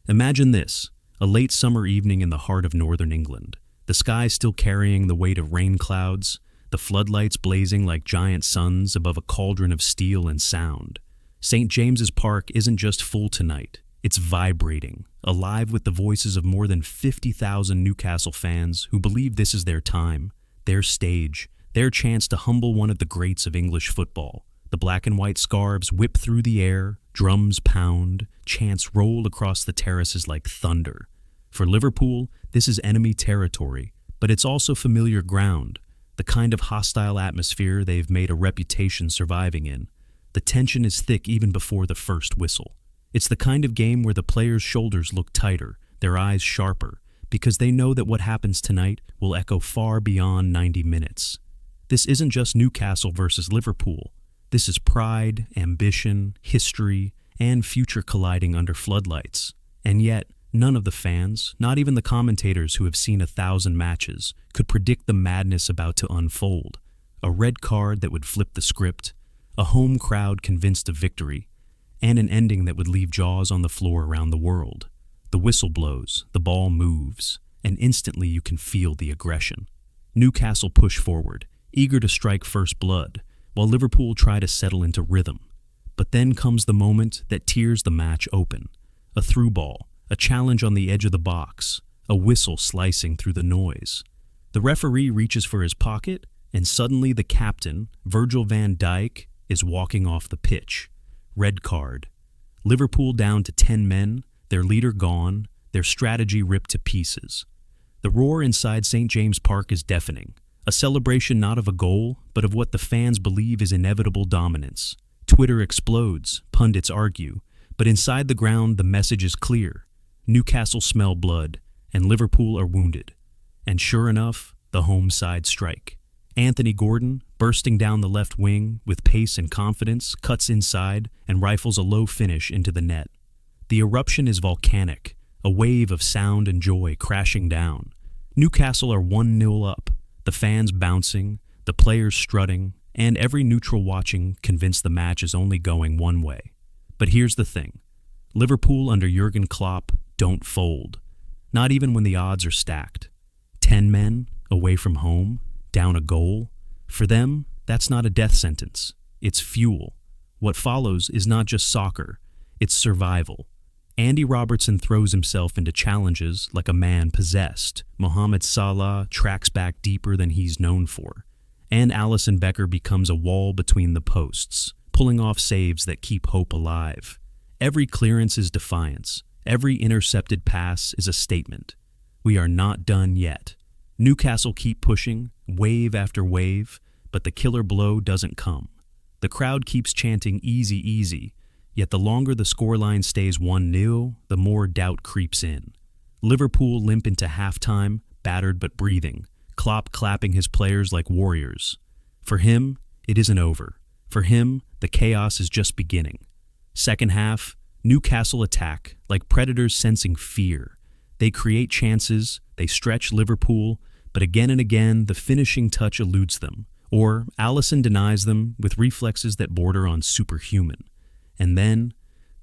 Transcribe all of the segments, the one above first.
Imagine this, a late summer evening in the heart of northern England. The sky still carrying the weight of rain clouds, the floodlights blazing like giant suns above a cauldron of steel and sound. St. James's Park isn't just full tonight, it's vibrating, alive with the voices of more than 50,000 Newcastle fans who believe this is their time, their stage, their chance to humble one of the greats of English football. The black and white scarves whip through the air, drums pound, chants roll across the terraces like thunder. For Liverpool, this is enemy territory, but it's also familiar ground, the kind of hostile atmosphere they've made a reputation surviving in. The tension is thick even before the first whistle. It's the kind of game where the players' shoulders look tighter, their eyes sharper, because they know that what happens tonight will echo far beyond 90 minutes. This isn't just Newcastle versus Liverpool. This is pride, ambition, history, and future colliding under floodlights. And yet, none of the fans, not even the commentators who have seen 1,000 matches, could predict the madness about to unfold. A red card that would flip the script, a home crowd convinced of victory, and an ending that would leave jaws on the floor around the world. The whistle blows, the ball moves, and instantly you can feel the aggression. Newcastle push forward, eager to strike first blood, while Liverpool try to settle into rhythm. But then comes the moment that tears the match open. A through ball, a challenge on the edge of the box, a whistle slicing through the noise. The referee reaches for his pocket, and suddenly the captain, Virgil van Dijk, is walking off the pitch. Red card. Liverpool down to 10 men, their leader gone, their strategy ripped to pieces. The roar inside St. James Park is deafening, a celebration not of a goal, but of what the fans believe is inevitable dominance. Twitter explodes, pundits argue, but inside the ground the message is clear. Newcastle smell blood, and Liverpool are wounded. And sure enough, the home side strike. Anthony Gordon, bursting down the left wing with pace and confidence, cuts inside and rifles a low finish into the net. The eruption is volcanic, a wave of sound and joy crashing down. Newcastle are 1-0 up, the fans bouncing, the players strutting, and every neutral watching convinced the match is only going one way. But here's the thing. Liverpool under Jurgen Klopp don't fold, not even when the odds are stacked. 10 men, away from home, down a goal. For them, that's not a death sentence. It's fuel. What follows is not just soccer, it's survival. Andy Robertson throws himself into challenges like a man possessed. Mohamed Salah tracks back deeper than he's known for. And Alisson Becker becomes a wall between the posts, pulling off saves that keep hope alive. Every clearance is defiance. Every intercepted pass is a statement. We are not done yet. Newcastle keep pushing, wave after wave, but the killer blow doesn't come. The crowd keeps chanting easy, easy, yet the longer the scoreline stays 1-0, the more doubt creeps in. Liverpool limp into halftime, battered but breathing, Klopp clapping his players like warriors. For him, it isn't over. For him, the chaos is just beginning. Second half, Newcastle attack, like predators sensing fear. They create chances, they stretch Liverpool, but again and again the finishing touch eludes them, or Alisson denies them with reflexes that border on superhuman. And then,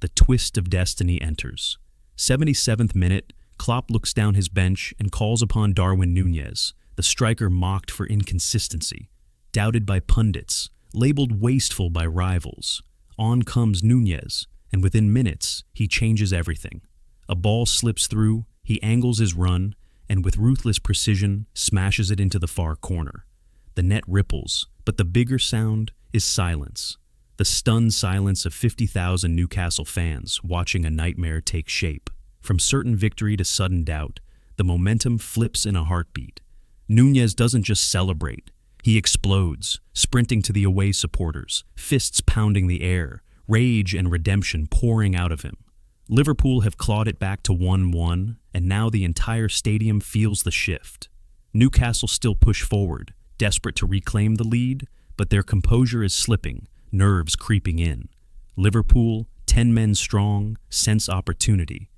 the twist of destiny enters. 77th minute, Klopp looks down his bench and calls upon Darwin Núñez, the striker mocked for inconsistency, doubted by pundits, labeled wasteful by rivals. On comes Núñez, and within minutes, he changes everything. A ball slips through, he angles his run, and with ruthless precision, smashes it into the far corner. The net ripples, but the bigger sound is silence. The stunned silence of 50,000 Newcastle fans watching a nightmare take shape. From certain victory to sudden doubt, the momentum flips in a heartbeat. Núñez doesn't just celebrate. He explodes, sprinting to the away supporters, fists pounding the air, rage and redemption pouring out of him. Liverpool have clawed it back to 1-1, and now the entire stadium feels the shift. Newcastle still push forward, desperate to reclaim the lead, but their composure is slipping, nerves creeping in. Liverpool, 10 men strong, sense opportunity.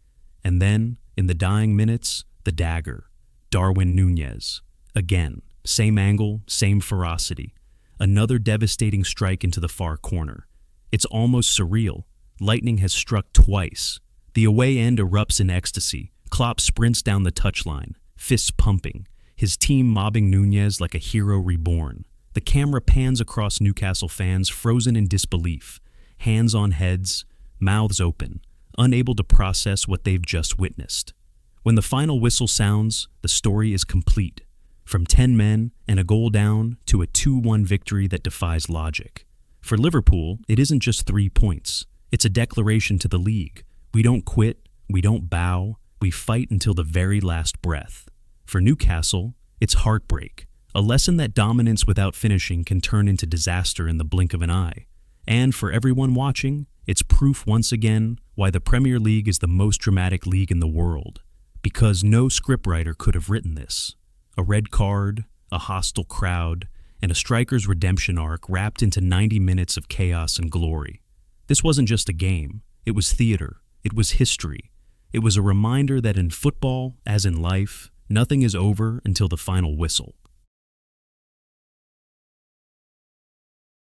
And then, in the dying minutes, the dagger. Darwin Núñez. Again, same angle, same ferocity. Another devastating strike into the far corner. It's almost surreal. Lightning has struck twice. The away end erupts in ecstasy. Klopp sprints down the touchline, fists pumping, his team mobbing Núñez like a hero reborn. The camera pans across Newcastle fans frozen in disbelief, hands on heads, mouths open, unable to process what they've just witnessed. When the final whistle sounds, the story is complete. From 10 men and a goal down to a 2-1 victory that defies logic. For Liverpool, it isn't just 3 points. It's a declaration to the league. We don't quit, we don't bow, we fight until the very last breath. For Newcastle, it's heartbreak, a lesson that dominance without finishing can turn into disaster in the blink of an eye. And for everyone watching, it's proof once again why the Premier League is the most dramatic league in the world. Because no scriptwriter could have written this. A red card, a hostile crowd, and a striker's redemption arc wrapped into 90 minutes of chaos and glory. This wasn't just a game. It was theater. It was history. It was a reminder that in football, as in life, nothing is over until the final whistle.